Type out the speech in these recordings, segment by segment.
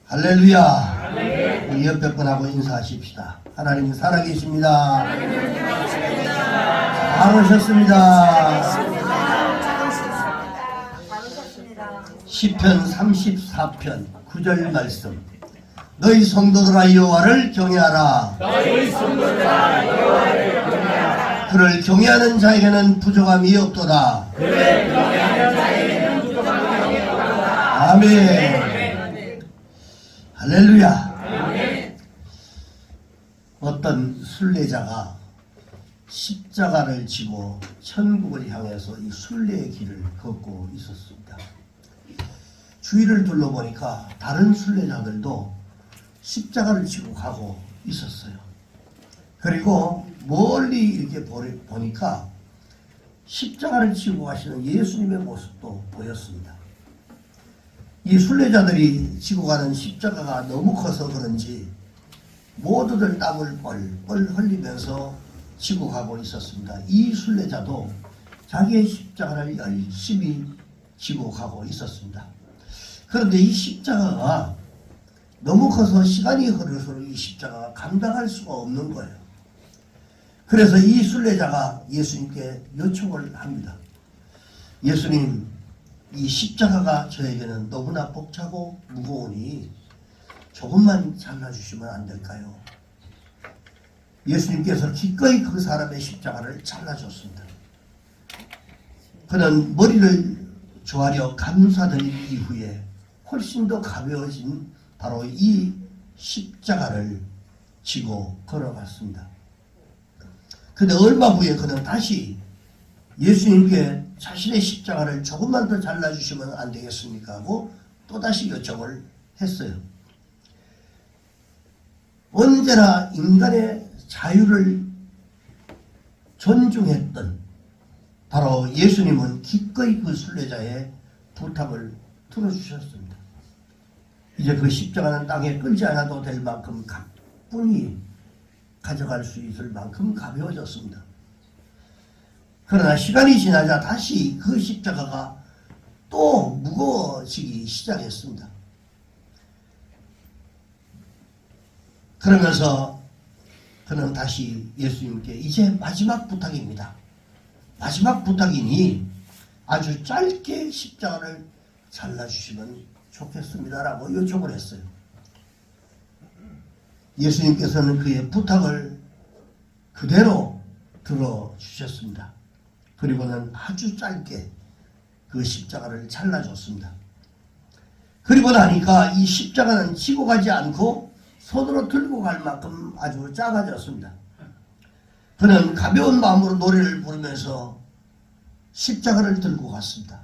할렐루야. 우리 옆에 분하고 인사하십시다. 하나님 살아계십니다. 잘 오셨습니다. 시편 34편 9절 말씀. 너희 성도들아 여호와를 경외하라. 그를 경외하는 자에게는 부족함이 없도다. 아멘. 할렐루야. 어떤 순례자가 십자가를 지고 천국을 향해서 이 순례의 길을 걷고 있었습니다. 주위를 둘러보니까 다른 순례자들도 십자가를 지고 가고 있었어요. 그리고 멀리 이렇게 보니까 십자가를 지고 가시는 예수님의 모습도 보였습니다. 이 순례자들이 지고 가는 십자가가 너무 커서 그런지 모두들 땀을 뻘뻘 흘리면서 지고 가고 있었습니다. 이 순례자도 자기의 십자가를 열심히 지고 가고 있었습니다. 그런데 이 십자가가 너무 커서 시간이 흐를수록 이 십자가가 감당할 수가 없는 거예요. 그래서 이 순례자가 예수님께 요청을 합니다. 예수님, 이 십자가가 저에게는 너무나 벅차고 무거우니 조금만 잘라주시면 안 될까요? 예수님께서 기꺼이 그 사람의 십자가를 잘라줬습니다. 그는 머리를 조아려 감사드린 이후에 훨씬 더 가벼워진 바로 이 십자가를 지고 걸어갔습니다. 근데 얼마 후에 그는 다시 예수님께 자신의 십자가를 조금만 더 잘라주시면 안 되겠습니까? 하고 또다시 요청을 했어요. 언제나 인간의 자유를 존중했던 바로 예수님은 기꺼이 그 순례자의 부탁을 들어주셨습니다. 이제 그 십자가는 땅에 끌지 않아도 될 만큼 가뿐히 가져갈 수 있을 만큼 가벼워졌습니다. 그러나 시간이 지나자 다시 그 십자가가 또 무거워지기 시작했습니다. 그러면서 그는 다시 예수님께 이제 마지막 부탁입니다. 마지막 부탁이니 아주 짧게 십자가를 잘라주시면 좋겠습니다라고 요청을 했어요. 예수님께서는 그의 부탁을 그대로 들어주셨습니다. 그리고는 아주 짧게 그 십자가를 잘라줬습니다. 그리고 나니까 이 십자가는 지고 가지 않고 손으로 들고 갈 만큼 아주 작아졌습니다. 그는 가벼운 마음으로 노래를 부르면서 십자가를 들고 갔습니다.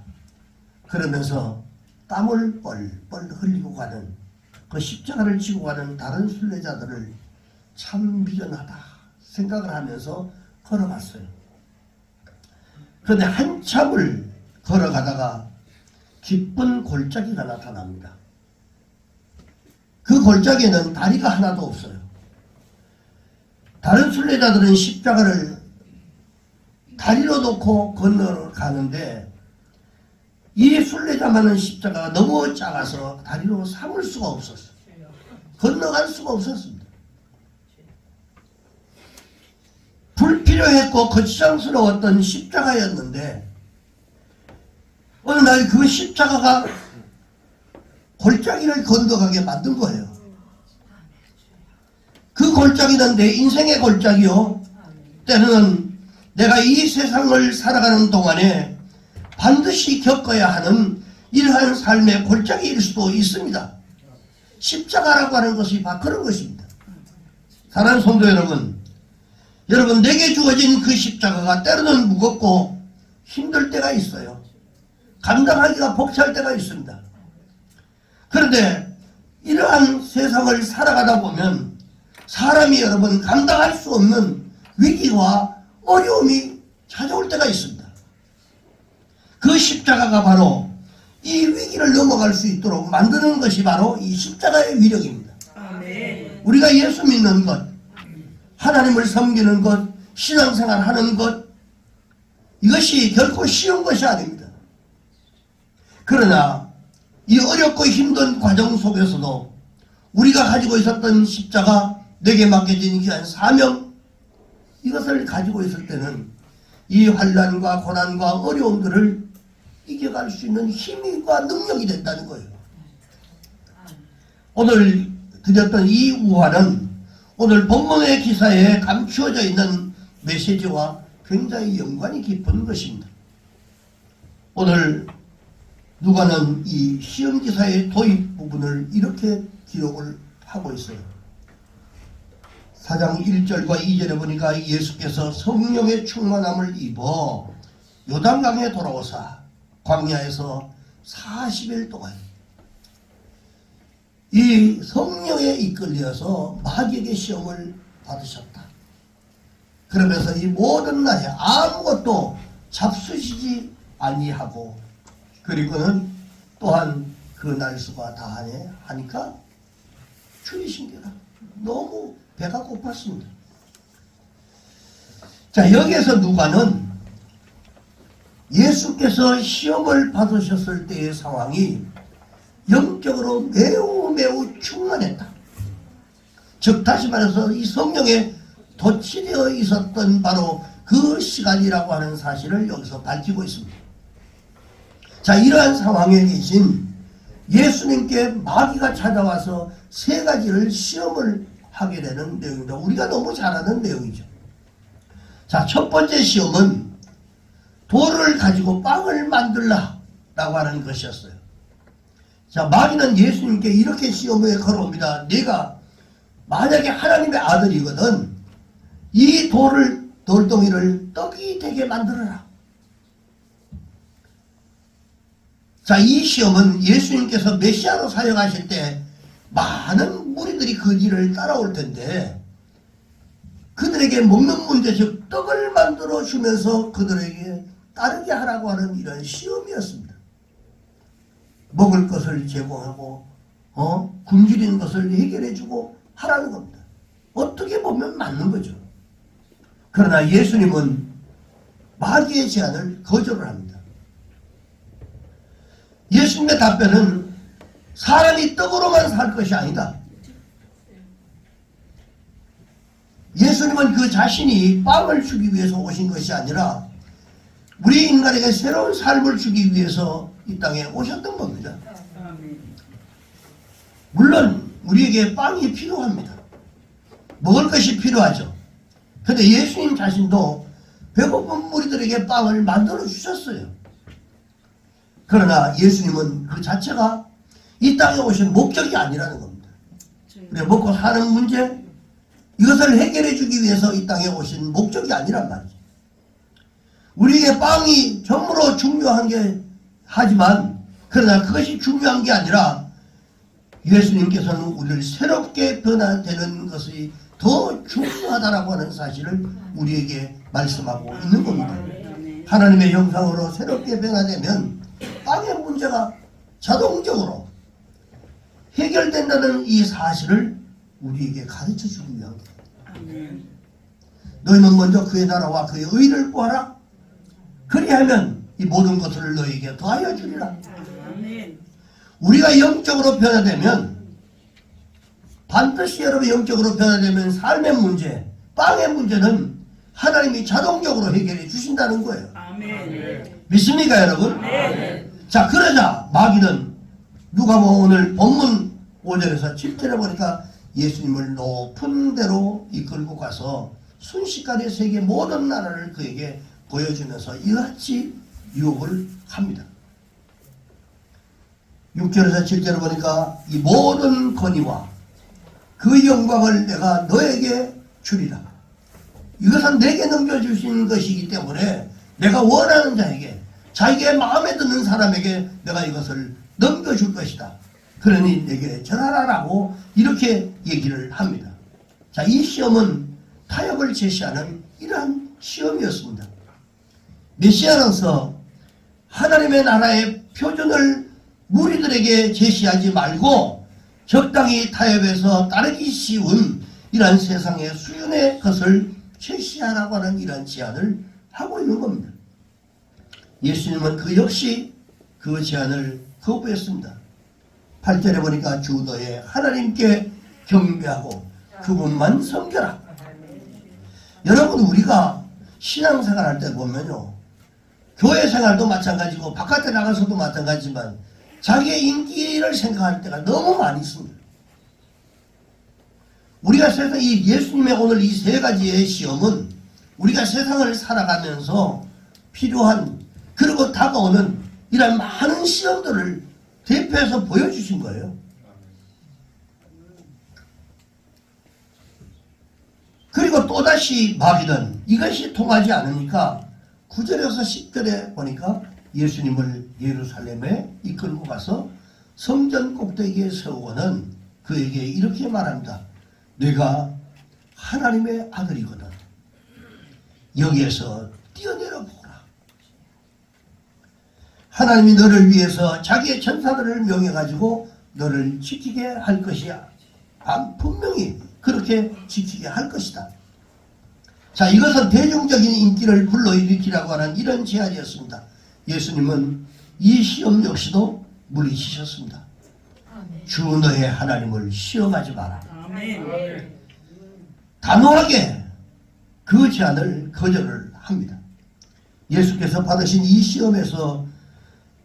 그러면서 땀을 뻘뻘 흘리고 가는 그 십자가를 지고 가는 다른 순례자들을 참 미련하다 생각을 하면서 걸어갔어요. 그런데 한참을 걸어가다가 기쁜 골짜기가 나타납니다. 그 골짜기에는 다리가 하나도 없어요. 다른 순례자들은 십자가를 다리로 놓고 건너가는데 이 순례자만은 십자가가 너무 작아서 다리로 삼을 수가 없었어요. 건너갈 수가 없었습니다. 불필요했고 거추장스러웠던 십자가였는데 어느 날 그 십자가가 골짜기를 건너가게 만든 거예요. 그 골짜기는 내 인생의 골짜기요. 때는 내가 이 세상을 살아가는 동안에 반드시 겪어야 하는 이러한 삶의 골짜기일 수도 있습니다. 십자가라고 하는 것이 바로 그런 것입니다. 사랑하는 성도 여러분, 내게 주어진 그 십자가가 때로는 무겁고 힘들 때가 있어요. 감당하기가 벅찰 때가 있습니다. 그런데 이러한 세상을 살아가다 보면 사람이 여러분 감당할 수 없는 위기와 어려움이 찾아올 때가 있습니다. 그 십자가가 바로 이 위기를 넘어갈 수 있도록 만드는 것이 바로 이 십자가의 위력입니다. 아멘. 우리가 예수 믿는 것, 하나님을 섬기는 것, 신앙생활 하는 것, 이것이 결코 쉬운 것이 아닙니다. 그러나 이 어렵고 힘든 과정 속에서도 우리가 가지고 있었던 십자가, 내게 맡겨진 귀한 사명, 이것을 가지고 있을 때는 이 환난과 고난과 어려움들을 이겨갈 수 있는 힘과 능력이 된다는 거예요. 오늘 드렸던 이 우화는 오늘 본문의 기사에 감추어져 있는 메시지와 굉장히 연관이 깊은 것입니다. 오늘 누가는 이 시험기사의 도입 부분을 이렇게 기록을 하고 있어요. 4장 1절과 2절에 보니까 예수께서 성령의 충만함을 입어 요단강에 돌아오사 광야에서 40일 동안 이 성령에 이끌려서 마귀에게 시험을 받으셨다. 그러면서 이 모든 날에 아무것도 잡수시지 아니하고, 그리고는 또한 그 날수가 다하네 하니까 줄이신게라. 너무 배가 고팠습니다. 자, 여기에서 누가는 예수께서 시험을 받으셨을 때의 상황이 영적으로 매우 충만했다. 즉 다시 말해서 이 성령에 덧치되어 있었던 바로 그 시간이라고 하는 사실을 여기서 밝히고 있습니다. 자, 이러한 상황에 계신 예수님께 마귀가 찾아와서 세 가지를 시험을 하게 되는 내용입니다. 우리가 너무 잘 아는 내용이죠. 자, 첫 번째 시험은 돌을 가지고 빵을 만들라 라고 하는 것이었어요. 자, 마귀는 예수님께 이렇게 시험에 걸어옵니다. 네가 만약에 하나님의 아들이거든 이 돌덩이를 떡이 되게 만들어라. 자, 이 시험은 예수님께서 메시아로 사역하실 때 많은 무리들이 그 길을 따라올 텐데 그들에게 먹는 문제, 즉 떡을 만들어 주면서 그들에게 따르게 하라고 하는 이런 시험이었습니다. 먹을 것을 제공하고 굶주리는 것을 해결해 주고 하라는 겁니다. 어떻게 보면 맞는 거죠. 그러나 예수님은 마귀의 제안을 거절을 합니다. 예수님의 답변은 사람이 떡으로만 살 것이 아니다. 예수님은 그 자신이 빵을 주기 위해서 오신 것이 아니라 우리 인간에게 새로운 삶을 주기 위해서 이 땅에 오셨던 겁니다. 물론 우리에게 빵이 필요합니다. 먹을 것이 필요하죠. 그런데 예수님 자신도 배고픈 무리들에게 빵을 만들어 주셨어요. 그러나 예수님은 그 자체가 이 땅에 오신 목적이 아니라는 겁니다. 우리가 먹고 사는 문제, 이것을 해결해 주기 위해서 이 땅에 오신 목적이 아니란 말이죠. 우리에게 빵이 정말로 중요한 게 하지만 그러나 그것이 중요한 게 아니라 예수님께서는 우리를 새롭게 변화되는 것이 더 중요하다라고 하는 사실을 우리에게 말씀하고 있는 겁니다. 하나님의 형상으로 새롭게 변화되면 빵의 문제가 자동적으로 해결된다는 이 사실을 우리에게 가르쳐 주기 위한 겁니다. 너희는 먼저 그의 나라와 그의 의를 구하라. 그리하면 이 모든 것을 너희에게 더하여 주리라. 우리가 영적으로 변화되면 반드시 여러분 영적으로 변화되면 삶의 문제, 빵의 문제는 하나님이 자동적으로 해결해 주신다는 거예요. 믿습니까 여러분? 자, 그러자 마귀는 누가 오늘 본문 5절에서 7절에 보니까 예수님을 높은 데로 이끌고 가서 순식간에 세계 모든 나라를 그에게 보여주면서 이같이 유혹을 합니다. 6절에서 7절을 보니까 이 모든 권위와 그 영광을 내가 너에게 주리라. 이것은 내게 넘겨주신 것이기 때문에 내가 원하는 자에게, 자기의 마음에 드는 사람에게 내가 이것을 넘겨줄 것이다. 그러니 내게 전하라라고 이렇게 얘기를 합니다. 자, 이 시험은 타협을 제시하는 이러한 시험이었습니다. 메시아로서 하나님의 나라의 표준을 무리들에게 제시하지 말고 적당히 타협해서 따르기 쉬운 이러한 세상의 수준의 것을 제시하라고 하는 이러한 제안을 하고 있는 겁니다. 예수님은 그 역시 그 제안을 거부했습니다. 8절에 보니까 주 너의 하나님께 경배하고 그분만 섬겨라. 여러분, 우리가 신앙생활 할 때 보면요, 교회 생활도 마찬가지고 바깥에 나가서도 마찬가지지만 자기의 인기를 생각할 때가 너무 많이 있습니다. 우리가 세상, 이 예수님의 오늘 이 세 가지의 시험은 우리가 세상을 살아가면서 필요한, 그리고 다가오는 이런 많은 시험들을 대표해서 보여주신 거예요. 그리고 또다시 마귀는 이것이 통하지 않으니까 9절에서 10절에 보니까 예수님을 예루살렘에 이끌고 가서 성전 꼭대기에 세우고는 그에게 이렇게 말합니다. 내가 하나님의 아들이거든. 여기에서 뛰어내려 보라. 하나님이 너를 위해서 자기의 천사들을 명해가지고 너를 지키게 할 것이야. 분명히 그렇게 지키게 할 것이다. 자, 이것은 대중적인 인기를 불러일으키라고 하는 이런 제안이었습니다. 예수님은 이 시험 역시도 물리치셨습니다. 주 너의 하나님을 시험하지 마라. 단호하게 그 제안을 거절을 합니다. 예수께서 받으신 이 시험에서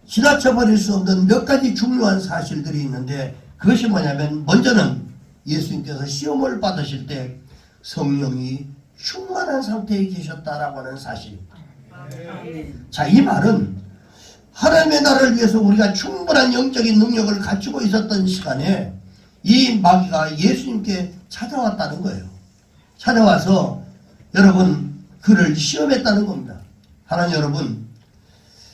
지나쳐버릴 수 없는 몇 가지 중요한 사실들이 있는데, 그것이 뭐냐면, 먼저는 예수님께서 시험을 받으실 때 성령이 충만한 상태에 계셨다라고 하는 사실입니다. 자, 이 말은 하나님의 나라를 위해서 우리가 충분한 영적인 능력을 갖추고 있었던 시간에 이 마귀가 예수님께 찾아왔다는 거예요. 찾아와서 여러분 그를 시험했다는 겁니다. 하나님 여러분,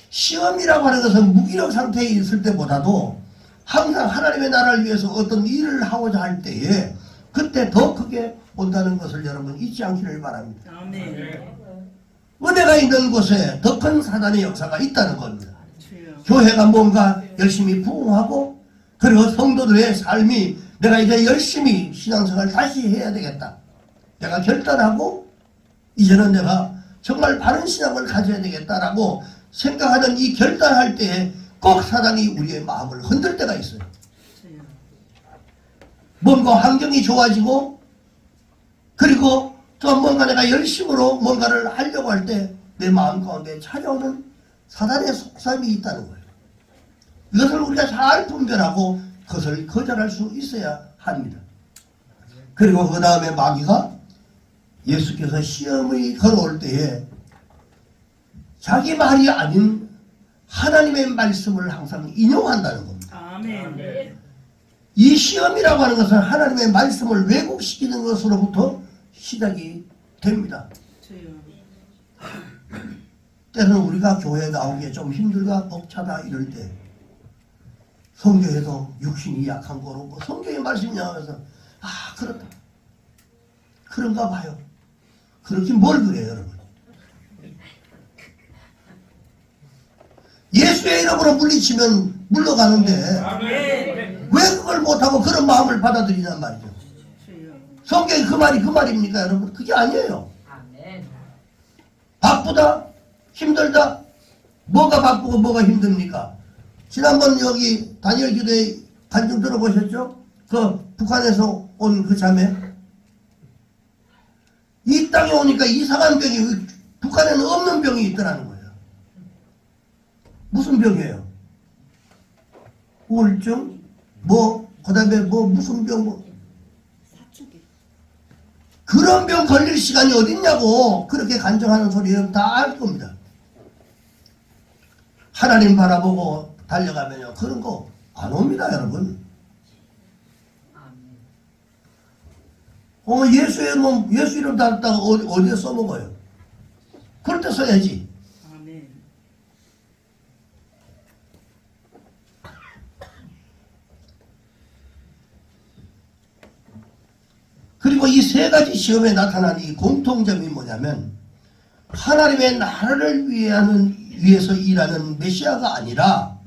시험이라고 하는 것은 무기력 상태에 있을 때보다도 항상 하나님의 나라를 위해서 어떤 일을 하고자 할 때에 그때 더 크게 온다는 것을 여러분 잊지 않기를 바랍니다. 은혜가 있는 곳에 더 큰 사단의 역사가 있다는 겁니다. 교회가 뭔가 열심히 부흥하고, 그리고 성도들의 삶이 내가 이제 열심히 신앙생활을 다시 해야 되겠다, 내가 결단하고 이제는 내가 정말 바른 신앙을 가져야 되겠다라고 생각하는 이 결단할 때에 꼭 사단이 우리의 마음을 흔들 때가 있어요. 뭔가 환경이 좋아지고, 그리고 또 뭔가 내가 열심으로 뭔가를 하려고 할 때 내 마음 가운데 찾아오는 사단의 속삼이 있다는 거예요. 이것을 우리가 잘 분별하고 그것을 거절할 수 있어야 합니다. 그리고 그 다음에 마귀가 예수께서 시험이 걸어올 때에 자기 말이 아닌 하나님의 말씀을 항상 인용한다는 겁니다. 아멘. 이 시험이라고 하는 것은 하나님의 말씀을 왜곡시키는 것으로부터 시작이 됩니다. 때로는 우리가 교회에 나오기에 좀 힘들다, 벅차다 이럴 때 성경에도 육신이 약한 거로 뭐 성경의 말씀이 나와서 아 그렇다, 그런가 봐요. 그렇긴 뭘 그래요 여러분. 예수의 이름으로 물리치면 물러가는데 왜 그걸 못하고 그런 마음을 받아들이냔 말이죠. 성경이 그 말이 그 말입니까 여러분? 그게 아니에요. 바쁘다, 힘들다, 뭐가 바쁘고 뭐가 힘듭니까? 지난번 여기 다니엘 교대 간증 들어보셨죠? 그 북한에서 온 그 자매, 이 땅에 오니까 이상한 병이 북한에는 없는 병이 있더라는 거예요. 무슨 병이에요? 우울증, 뭐 그다음에 뭐 무슨 병, 뭐 그런 병 걸릴 시간이 어딨냐고 그렇게 간증하는 소리는 다 알 겁니다. 하나님 바라보고 달려가면요 그런 거 안 옵니다 여러분. 예수 이름 달았다가 어디에 써먹어요? 그럴 때 써야지. 그리고 이 세 가지 시험에 나타난 이 공통점이 뭐냐면 하나님의 나라를 위해서 일하는 메시아가 아니라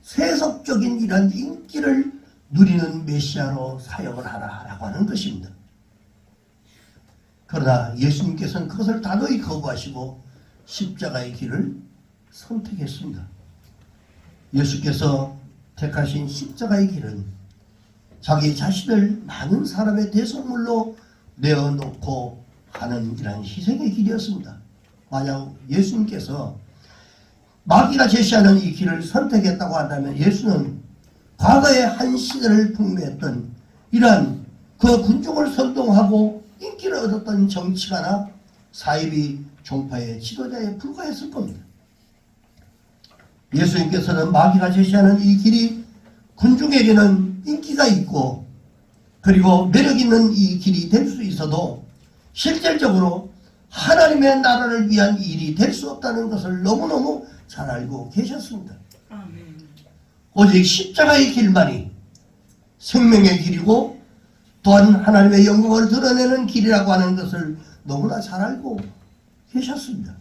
세속적인 이런 인기를 누리는 메시아로 사역을 하라라고 하는 것입니다. 그러나 예수님께서는 그것을 단호히 거부하시고 십자가의 길을 선택했습니다. 예수께서 택하신 십자가의 길은 자기 자신을 많은 사람의 대속물로 내어놓고 하는 이런 희생의 길이었습니다. 만약 예수님께서 마귀가 제시하는 이 길을 선택했다고 한다면 예수는 과거의 한 시대를 풍미했던 이러한 그 군중을 선동하고 인기를 얻었던 정치가나 사이비 종파의 지도자에 불과했을 겁니다. 예수님께서는 마귀가 제시하는 이 길이 군중에게는 인기가 있고 그리고 매력 있는 이 길이 될 수 있어도 실질적으로 하나님의 나라를 위한 일이 될 수 없다는 것을 너무너무 잘 알고 계셨습니다. 오직 십자가의 길만이 생명의 길이고 또한 하나님의 영광을 드러내는 길이라고 하는 것을 너무나 잘 알고 계셨습니다.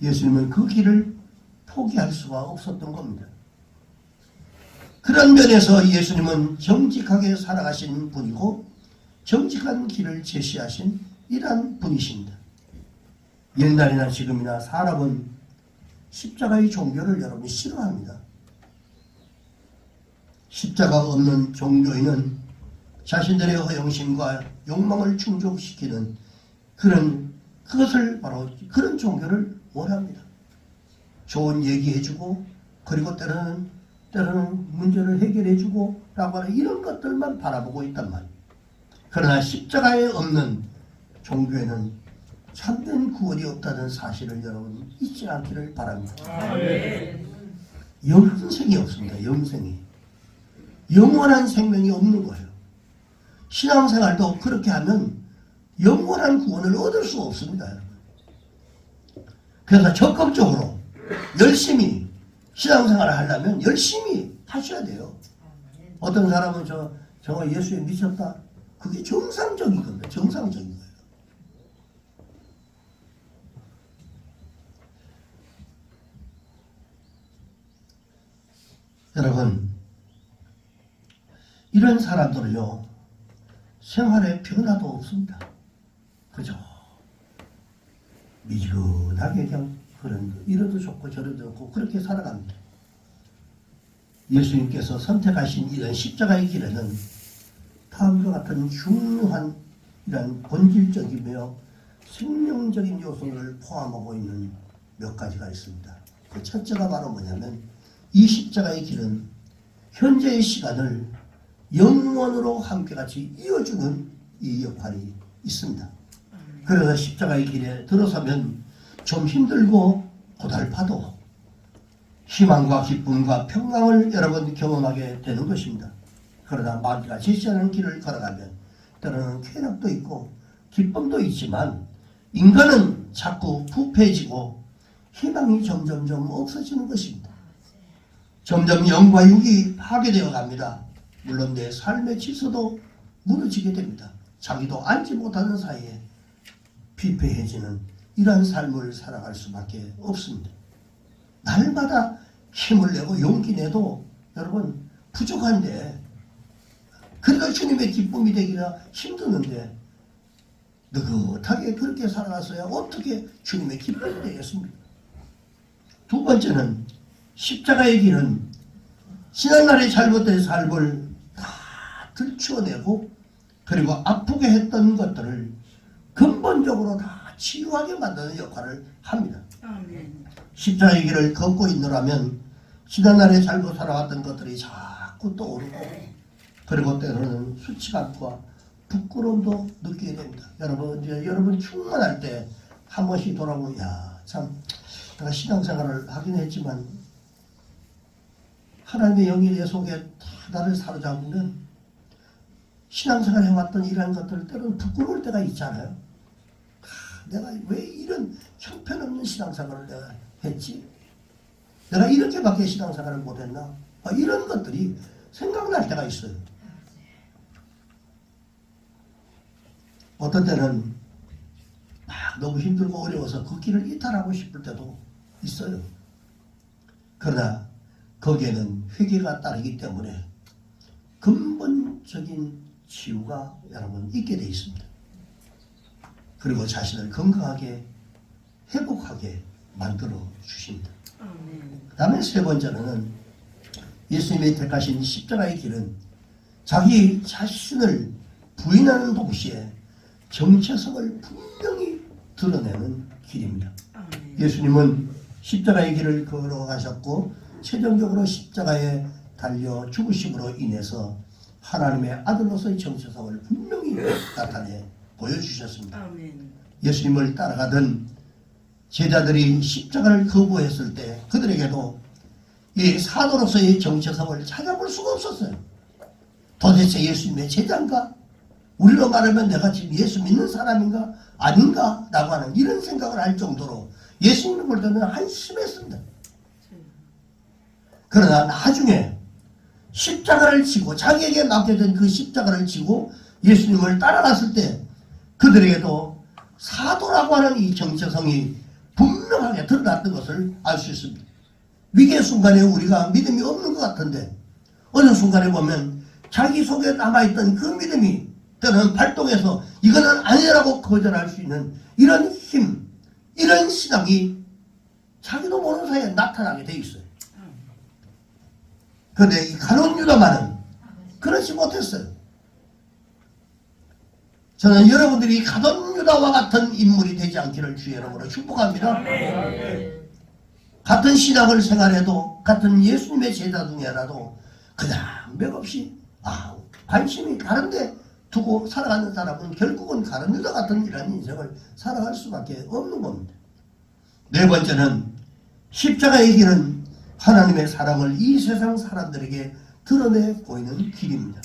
예수님은 그 길을 포기할 수가 없었던 겁니다. 그런 면에서 예수님은 정직하게 살아가신 분이고 정직한 길을 제시하신 이러한 분이십니다. 옛날이나 지금이나 사람은 십자가의 종교를 여러분이 싫어합니다. 십자가 없는 종교인은 자신들의 허영심과 욕망을 충족시키는 그것을 바로 그런 종교를 원합니다. 좋은 얘기해주고 그리고 때로는 문제를 해결해주고 라고 하는 이런 것들만 바라보고 있단 말이에요. 그러나 십자가에 없는 종교에는 참된 구원이 없다는 사실을 여러분 잊지 않기를 바랍니다. 영생이 없습니다. 영생이. 영원한 생명이 없는 거예요. 신앙생활도 그렇게 하면 영원한 구원을 얻을 수 없습니다. 여러분. 그래서 적극적으로 열심히 신앙생활을 하려면 열심히 하셔야 돼요. 어떤 사람은 저거 예수에 미쳤다. 그게 정상적인 겁니다. 정상적인 거예요. 여러분, 이런 사람들은요, 생활에 변화도 없습니다. 그죠? 미지근하게 그냥 이러도 좋고 저러도 좋고 그렇게 살아갑니다. 예수님께서 선택하신 이런 십자가의 길에는 다음과 같은 중요한 이런 본질적이며 생명적인 요소를 포함하고 있는 몇 가지가 있습니다. 그 첫째가 바로 뭐냐면 이 십자가의 길은 현재의 시간을 영원으로 함께같이 이어주는 이 역할이 있습니다. 그래서 십자가의 길에 들어서면 좀 힘들고 고달파도 희망과 기쁨과 평강을 여러분 경험하게 되는 것입니다. 그러나 마귀가 제시하는 길을 걸어가면 때로는 쾌락도 있고 기쁨도 있지만 인간은 자꾸 부패해지고 희망이 점점점 없어지는 것입니다. 점점 영과 육이 파괴되어 갑니다. 물론 내 삶의 질서도 무너지게 됩니다. 자기도 알지 못하는 사이에 피폐해지는 이러한 삶을 살아갈 수밖에 없습니다. 날마다 힘을 내고 용기 내도 여러분 부족한데 그래도 주님의 기쁨이 되기가 힘드는데 느긋하게 그렇게 살아가서야 어떻게 주님의 기쁨이 되겠습니까? 두 번째는 십자가의 길은 지난날의 잘못된 삶을 다 들추어내고 그리고 아프게 했던 것들을 근본적으로 다 치유하게 만드는 역할을 합니다. 십자가의 길을 걷고 있노라면 지난날에 잘못 살아왔던 것들이 자꾸 떠오르고 그리고 때로는 수치감과 부끄러움도 느끼게 됩니다. 여러분 충만할 때 한 번씩 돌아보면 참 내가 신앙생활을 하긴 했지만 하나님의 영이 내 속에 다 나를 사로잡으면 신앙생활 해왔던 이러한 것들 때로는 부끄러울 때가 있잖아요. 내가 왜 이런 형편없는 신앙생활을 내가 했지? 내가 이렇게밖에 신앙생활을 못했나? 이런 것들이 생각날 때가 있어요. 어떤 때는 막 너무 힘들고 어려워서 그 길을 이탈하고 싶을 때도 있어요. 그러나 거기에는 회개가 따르기 때문에 근본적인 치유가 여러분 있게 되어 있습니다. 그리고 자신을 건강하게 회복하게 만들어 주십니다. 그 다음에 세 번째는 예수님이 택하신 십자가의 길은 자기 자신을 부인하는 동시에 정체성을 분명히 드러내는 길입니다. 예수님은 십자가의 길을 걸어가셨고 최종적으로 십자가에 달려 죽으심으로 인해서 하나님의 아들로서의 정체성을 분명히 나타내 보여주셨습니다. 예수님을 따라가던 제자들이 십자가를 거부했을 때 그들에게도 이 사도로서의 정체성을 찾아볼 수가 없었어요. 도대체 예수님의 제자인가? 우리로 말하면 내가 지금 예수 믿는 사람인가? 아닌가? 라고 하는 이런 생각을 할 정도로 예수님을 볼 때는 한심했습니다. 그러나 나중에 십자가를 지고 자기에게 맡겨진 그 십자가를 지고 예수님을 따라갔을 때 그들에게도 사도라고 하는 이 정체성이 분명하게 드러났던 것을 알 수 있습니다. 위기의 순간에 우리가 믿음이 없는 것 같은데 어느 순간에 보면 자기 속에 남아있던 그 믿음이 때로는 발동해서 이거는 아니라고 거절할 수 있는 이런 힘, 이런 신앙이 자기도 모르는 사이에 나타나게 돼 있어요. 그런데 이 가룟 유다만은 그렇지 못했어요. 저는 여러분들이 가룟 유다와 같은 인물이 되지 않기를 주의 이름으로 축복합니다. 같은 신앙을 생활해도 같은 예수님의 제자 중에라도 그냥 맥없이 관심이 다른데 두고 살아가는 사람은 결국은 가룟 유다 같은 이런 인생을 살아갈 수밖에 없는 겁니다. 네 번째는 십자가의 길은 하나님의 사랑을 이 세상 사람들에게 드러내 보이는 길입니다.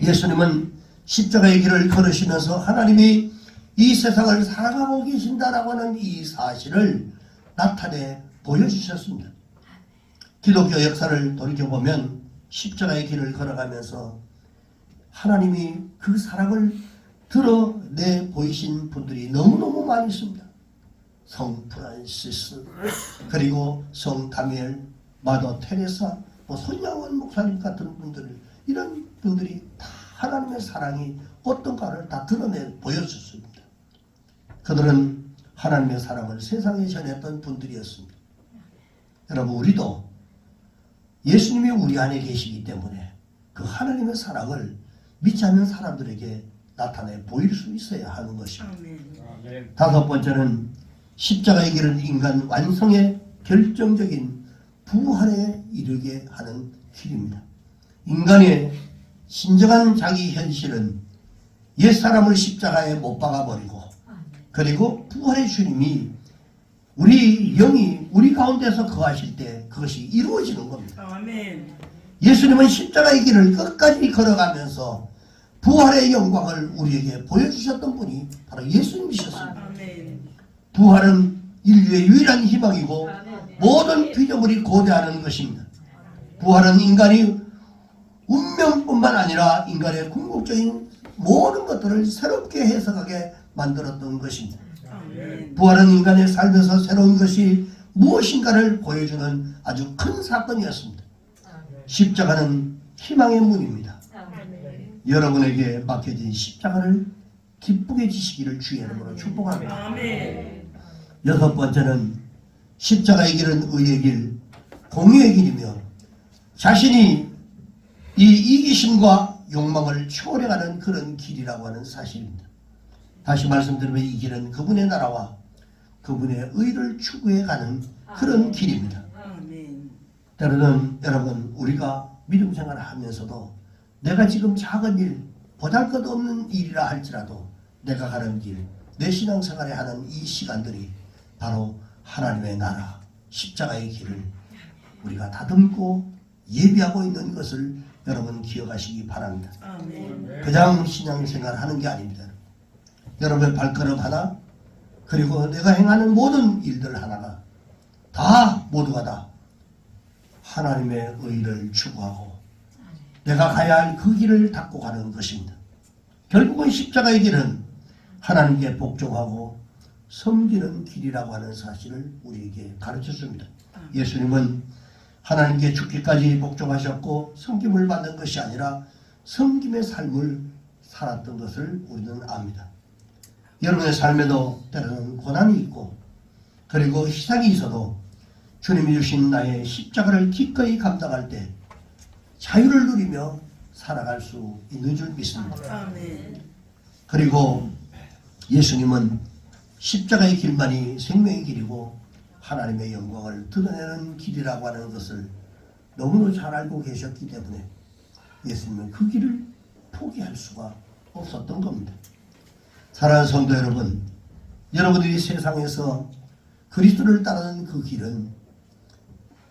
예수님은 십자가의 길을 걸으시면서 하나님이 이 세상을 사랑하고 계신다라고 하는 이 사실을 나타내 보여주셨습니다. 기독교 역사를 돌이켜보면 십자가의 길을 걸어가면서 하나님이 그 사랑을 드러내 보이신 분들이 너무너무 많이 있습니다. 성 프란시스, 그리고 성 다미엘, 마더 테레사, 손양원 목사님 같은 분들, 이런 분들이 다 하나님의 사랑이 어떤가를 다 드러내 보여줬습니다. 그들은 하나님의 사랑을 세상에 전했던 분들이었습니다. 여러분, 우리도 예수님이 우리 안에 계시기 때문에 그 하나님의 사랑을 믿지 않는 사람들에게 나타내 보일 수 있어야 하는 것입니다. 다섯 번째는 십자가의 길은 인간 완성의 결정적인 부활에 이르게 하는 길입니다. 인간의 진정한 자기 현실은 옛사람을 십자가에 못 박아버리고 그리고 부활의 주님이 우리 영이 우리 가운데서 거하실 때 그것이 이루어지는 겁니다. 예수님은 십자가의 길을 끝까지 걸어가면서 부활의 영광을 우리에게 보여주셨던 분이 바로 예수님이셨습니다. 부활은 인류의 유일한 희망이고 모든 피조물이 고대하는 것입니다. 부활은 인간이 운명뿐만 아니라 인간의 궁극적인 모든 것들을 새롭게 해석하게 만들었던 것입니다. 부활은 인간의 삶에서 새로운 것이 무엇인가를 보여주는 아주 큰 사건이었습니다. 십자가는 희망의 문입니다. 여러분에게 맡겨진 십자가를 기쁘게 지시기를 주의 이름으로 축복합니다. 여섯 번째는 십자가의 길은 의의 길, 공의의 길이며 자신이 이 이기심과 욕망을 초월해가는 그런 길이라고 하는 사실입니다. 다시 말씀드리면 이 길은 그분의 나라와 그분의 의를 추구해가는 그런 길입니다. 때로는 여러분, 우리가 믿음 생활을 하면서도 내가 지금 작은 일, 보잘것없는 일이라 할지라도 내가 가는 길, 내 신앙생활에 하는 이 시간들이 바로 하나님의 나라, 십자가의 길을 우리가 다듬고 예비하고 있는 것을 여러분 기억하시기 바랍니다. 그냥 신앙생활을 하는 게 아닙니다. 여러분의 발걸음 하나, 그리고 내가 행하는 모든 일들 하나가 다 모두가 다 하나님의 의를 추구하고 내가 가야 할 그 길을 닦고 가는 것입니다. 결국은 십자가의 길은 하나님께 복종하고 섬기는 길이라고 하는 사실을 우리에게 가르쳤습니다. 예수님은 하나님께 죽기까지 복종하셨고 섬김을 받는 것이 아니라 섬김의 삶을 살았던 것을 우리는 압니다. 여러분의 삶에도 때로는 고난이 있고 그리고 희생이 있어도 주님이 주신 나의 십자가를 기꺼이 감당할 때 자유를 누리며 살아갈 수 있는 줄 믿습니다. 아멘. 그리고 예수님은 십자가의 길만이 생명의 길이고 하나님의 영광을 드러내는 길이라고 하는 것을 너무도 잘 알고 계셨기 때문에 예수님은 그 길을 포기할 수가 없었던 겁니다. 사랑하는 성도 여러분, 여러분들이 세상에서 그리스도를 따르는 그 길은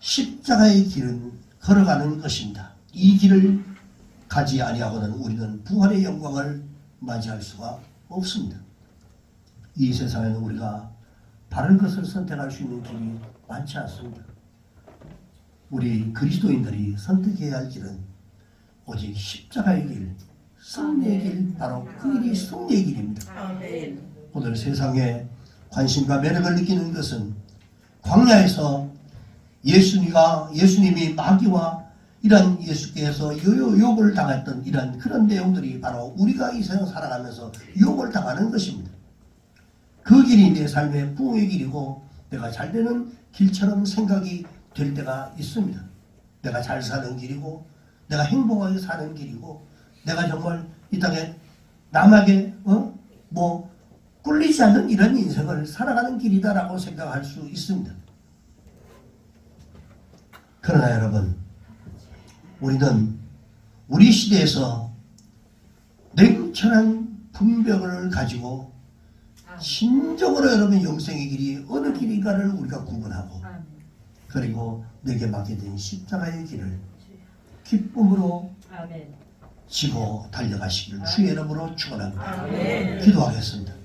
십자가의 길은 걸어가는 것입니다. 이 길을 가지 아니하고는 우리는 부활의 영광을 맞이할 수가 없습니다. 이 세상에는 우리가 바른 것을 선택할 수 있는 길이 많지 않습니다. 우리 그리스도인들이 선택해야 할 길은 오직 십자가의 길, 승리의 길, 바로 그 길이 승리의 길입니다. 아멘. 오늘 세상에 관심과 매력을 느끼는 것은 광야에서 예수님이 마귀와 이런 예수께서 욕을 당했던 이런 그런 내용들이 바로 우리가 이 세상 살아가면서 욕을 당하는 것입니다. 그 길이 내 삶의 부흥의 길이고 내가 잘 되는 길처럼 생각이 될 때가 있습니다. 내가 잘 사는 길이고 내가 행복하게 사는 길이고 내가 정말 이 땅에 남에게 꿀리지 않는 이런 인생을 살아가는 길이다라고 생각할 수 있습니다. 그러나 여러분, 우리는 우리 시대에서 냉철한 분별을 가지고 진정으로 여러분 영생의 길이 어느 길인가를 우리가 구분하고 그리고 내게 맡게 된 십자가의 길을 기쁨으로 지고 달려가시기를 주의 이름으로 축원합니다. 기도하겠습니다.